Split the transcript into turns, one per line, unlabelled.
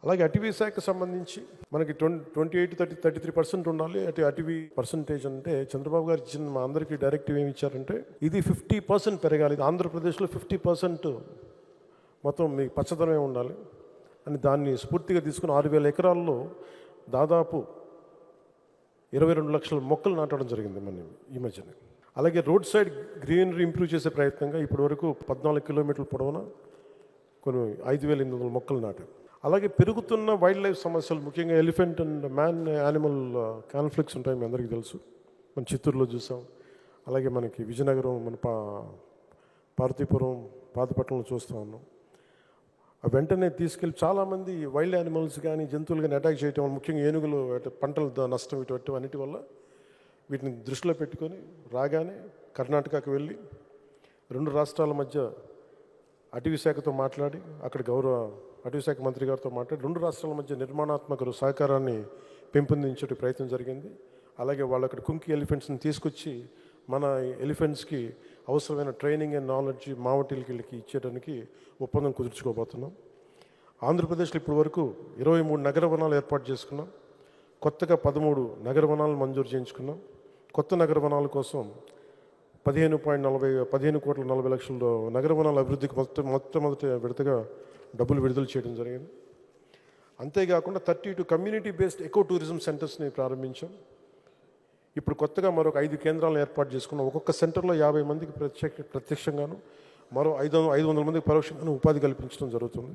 అలాగే అటవీ శాఖకు సంబంధించి మనకి 28-33% ఉండాలి. అటవీ పర్సంటేజ్ అంటే చంద్రబాబు గారు ఇచ్చిన మా అందరికీ డైరెక్టివ్ ఏమి ఇచ్చారంటే ఇది 50% పెరగాలి. ఆంధ్రప్రదేశ్లో 50% మొత్తం మీ పచ్చదనమే ఉండాలి అని దాన్ని స్ఫూర్తిగా తీసుకుని 6,000 ఎకరాల్లో దాదాపు 22 లక్షల మొక్కలు నాటడం జరిగింది మన ఈ మధ్యనే. అలాగే రోడ్ సైడ్ గ్రీనరీ ఇంప్రూవ్ చేసే ప్రయత్నంగా ఇప్పటి వరకు 14 కిలోమీటర్ల పొడవున కొన్ని 5,800 మొక్కలు నాటారు. అలాగే పెరుగుతున్న వైల్డ్ లైఫ్ సమస్యలు, ముఖ్యంగా elephant and man animal conflicts ఉంటాయి, మీ అందరికీ తెలుసు. మన చిత్తూరులో చూసాం, అలాగే మనకి విజయనగరం, మన పార్వతీపురం, పాతపట్నంలో చూస్తూ ఉన్నాం. వెంటనే తీసుకెళ్ళి చాలామంది వైల్డ్ యానిమల్స్ కానీ జంతువులు కానీ అటాక్ చేయటం వల్ల, ముఖ్యంగా ఏనుగులు పంటల నష్టం ఇటు అన్నిటి వల్ల వీటిని దృష్టిలో పెట్టుకొని రాగానే కర్ణాటకకు వెళ్ళి 2 రాష్ట్రాల మధ్య అటవీ శాఖతో మాట్లాడి, అక్కడ గౌరవ అటవీ శాఖ మంత్రి గారితో మాట్లాడి 2 రాష్ట్రాల మధ్య నిర్మాణాత్మక సహకారాన్ని పెంపొందించే ప్రయత్నం జరిగింది. అలాగే వాళ్ళు అక్కడ కుంకి ఎలిఫెంట్స్ని తీసుకొచ్చి మన ఎలిఫెంట్స్కి అవసరమైన ట్రైనింగ్ అండ్ నాలెడ్జ్ మావటిలకి ఇచ్చేయడానికి ఒప్పందం కుదుర్చుకోబోతున్నాం. ఆంధ్రప్రదేశ్లో ఇప్పటి వరకు 23 నగర వనాలు ఏర్పాటు చేసుకున్నాం. కొత్తగా 13 నగర వనాలు మంజూరు చేయించుకున్నాం. కొత్త నగర వనాల కోసం 15 కోట్ల 40 లక్షల నగర వనాల అభివృద్ధికి మొట్టమొదటి విడతగా డబ్బులు విడుదల చేయడం జరిగింది. అంతేకాకుండా 32 కమ్యూనిటీ బేస్డ్ ఎకో టూరిజం సెంటర్స్ని ప్రారంభించాం. ఇప్పుడు కొత్తగా మరొక 5 కేంద్రాలను ఏర్పాటు చేసుకున్నాం. ఒక్కొక్క సెంటర్లో 50 మందికి ప్రత్యక్షంగాను, మరో 500 మందికి పరోక్షంగాను ఉపాధి కల్పించడం జరుగుతుంది.